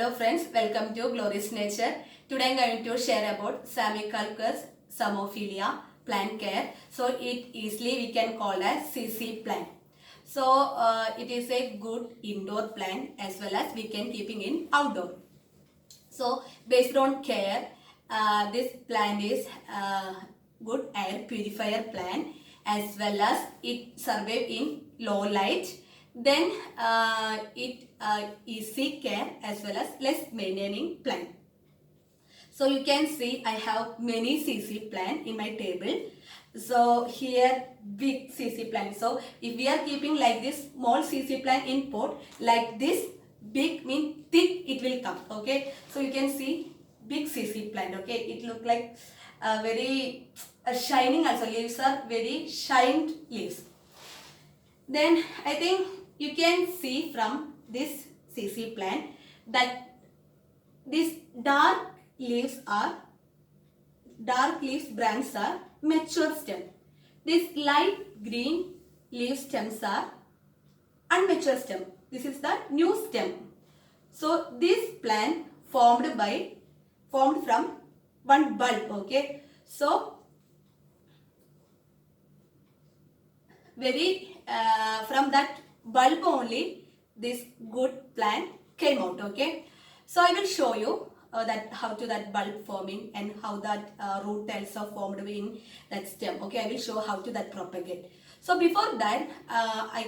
Hello friends, welcome to Glorious Nature. Today I am going to share about Samicalcus Samophilia plant care. So it easily we can call as CC plant. So it is a good indoor plant as well as we can keeping in outdoor. So based on care, this plant is good air purifier plant as well as it survive in low light. Then it easy care as well as less maintaining plant. So you can see I have many CC plant in my table. So here big CC plant. So if we are keeping like this small CC plant in pot, like this big mean thick it will come. Okay. So you can see big CC plant. Okay. It look like very shining also. Leaves are very shined leaves. Then I think you can see from this CC plant that these dark leaves branches are mature stem. These light green leaf stems are unmature stem. This is the new stem. So this plant formed from one bulb. Okay. So from that bulb only this good plant came out. Okay. So I will show you that how to that bulb forming and how that root also formed in that stem. Okay, I will show how to that propagate. So before that, I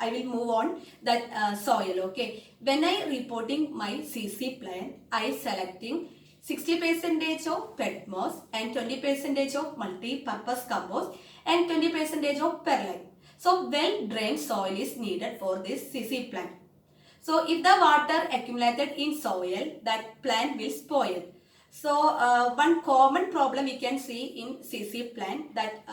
will move on that soil. Okay, when I reporting my CC plant, I selecting 60% of pet moss and 20% of multi-purpose compost and 20% of perlite. So well drained soil is needed for this CC plant. So if the water accumulated in soil, that plant will spoil. So one common problem we can see in CC plant that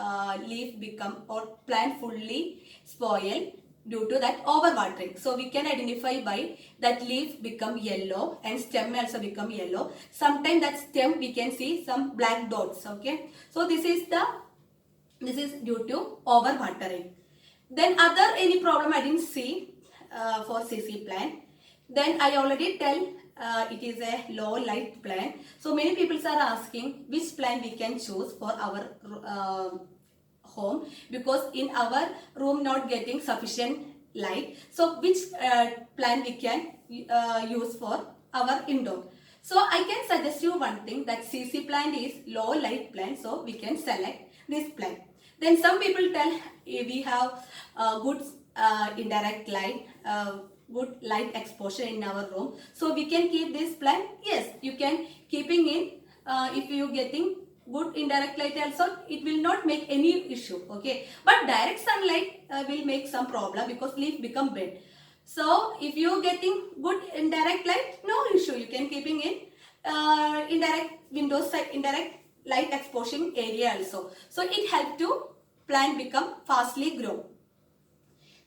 leaf become or plant fully spoil due to that overwatering. So we can identify by that leaf become yellow and stem also become yellow. Sometimes that stem we can see some black dots. Okay. So this is due to overwatering. Then other any problem I didn't see for CC plant. Then I already tell it is a low light plant. So many people are asking which plant we can choose for our home, because in our room not getting sufficient light. So which plant we can use for our indoor. So I can suggest you one thing, that CC plant is low light plant. So we can select this plant. Then some people tell we have good indirect light, good light exposure in our room, so we can keep this plant. Yes, you can keeping in if you getting good indirect light also, it will not make any issue. Okay, but direct sunlight will make some problem because leaf become bent. So if you getting good indirect light, no issue, you can keeping in indirect window side, indirect light exposing area also. So it help to plant become fastly grow.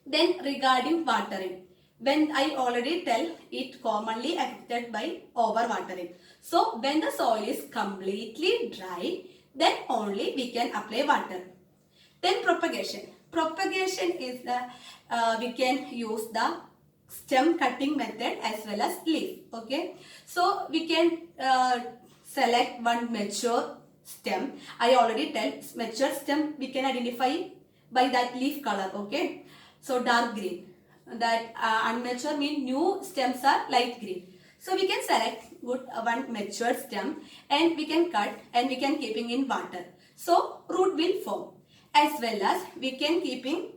Then regarding watering, when I already tell it commonly affected by overwatering. So when the soil is completely dry, then only we can apply water. Then propagation. Propagation is the we can use the stem cutting method as well as leaf. Okay, so we can select one mature stem. I already tell mature stem we can identify by that leaf color. Okay. So dark green, that unmature mean new stems are light green. So we can select good one mature stem and we can cut and we can keeping in water. So root will form, as well as we can keeping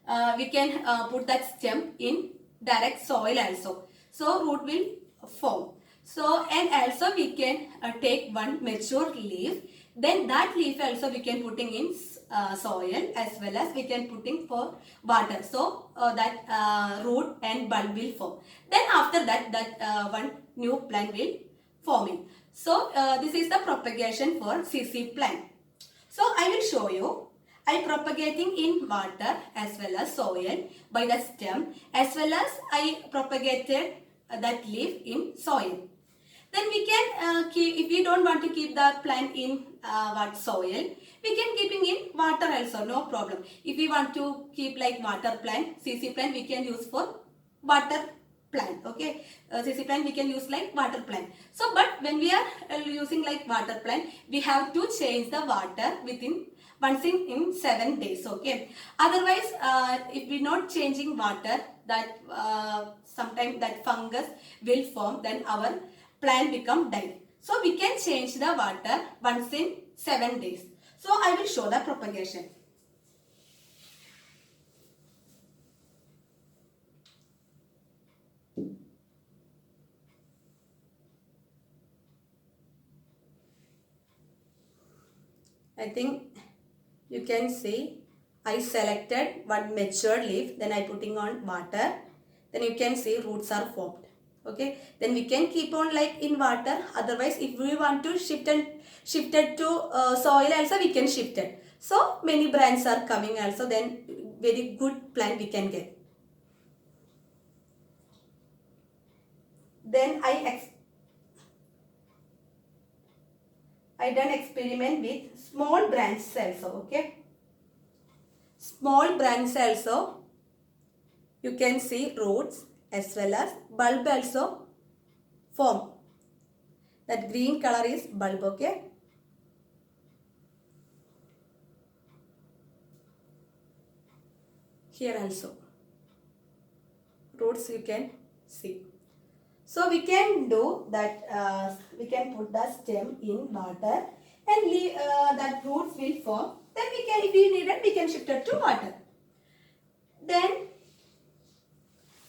put that stem in direct soil also. So root will form. So and also we can take one mature leaf. Then that leaf also we can putting in soil, as well as we can putting for water. So that root and bulb will form. Then after that one new plant will forming. So this is the propagation for CC plant. So I will show you. I propagating in water as well as soil by the stem, as well as I propagated that leaf in soil. Then we can keep, if we don't want to keep the plant in soil, we can keeping in water also, no problem. If we want to keep like water plant, CC plant, we can use for water plant. Okay, CC plant we can use like water plant. So but when we are using like water plant, we have to change the water within once in 7 days. Okay, otherwise if we not changing water, that sometimes that fungus will form, then our plant become dead. So we can change the water once in 7 days. So I will show the propagation. I think you can see I selected one matured leaf, then I putting on water, then you can see roots are formed. Okay, then we can keep on like in water. Otherwise, if we want to shift it to soil also, we can shift it. So many branches are coming also, then very good plant we can get. Then I done experiment with small branches also. Okay, small branches also you can see roots as well as bulb also form. That green color is bulb. Okay, here also roots you can see. So we can do that, we can put the stem in water and leave, that roots will form. Then we can, if we need it, we can shift it to water. Then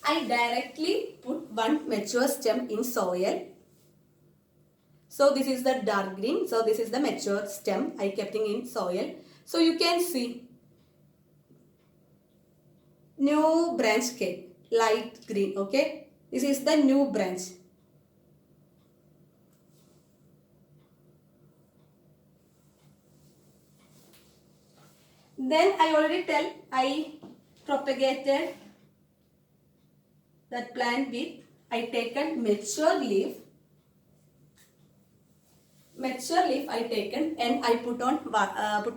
I directly put one mature stem in soil. So this is the dark green. So this is the mature stem I kept in soil. So you can see new branch came, light green. Okay. This is the new branch. Then I already tell I propagated that plant with, I taken mature leaf I taken and I put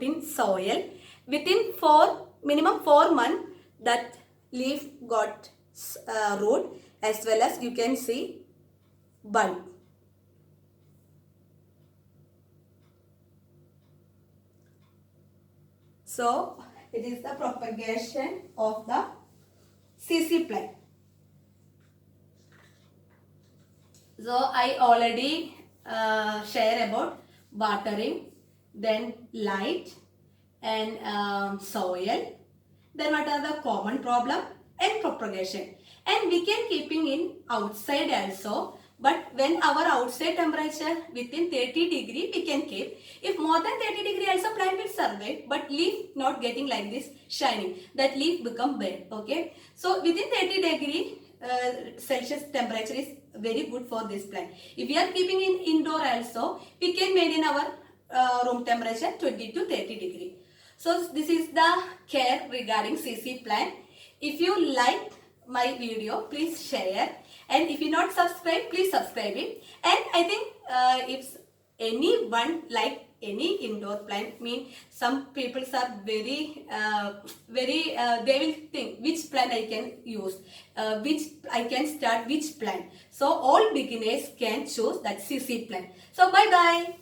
in soil. Within minimum 4 months that leaf got root, as well as you can see bulb. So it is the propagation of the CC plant. So I already share about watering, then light and soil. Then what are the common problem and propagation. And we can keeping in outside also. But when our outside temperature within 30 degree we can keep. If more than 30 degree also plant will survive. But leaf not getting like this shining. That leaf become bad. Okay. So within 30 degree Celsius temperature is very good for this plant. If we are keeping in indoor also, we can maintain our room temperature 20 to 30 degree. So this is the care regarding CC plant. If you like my video, please share, and if you not subscribe, please subscribe it. And I think if anyone like any indoor plant, mean some people are very they will think which plant I can use, which I can start which plant. So all beginners can choose that CC plant. So bye bye.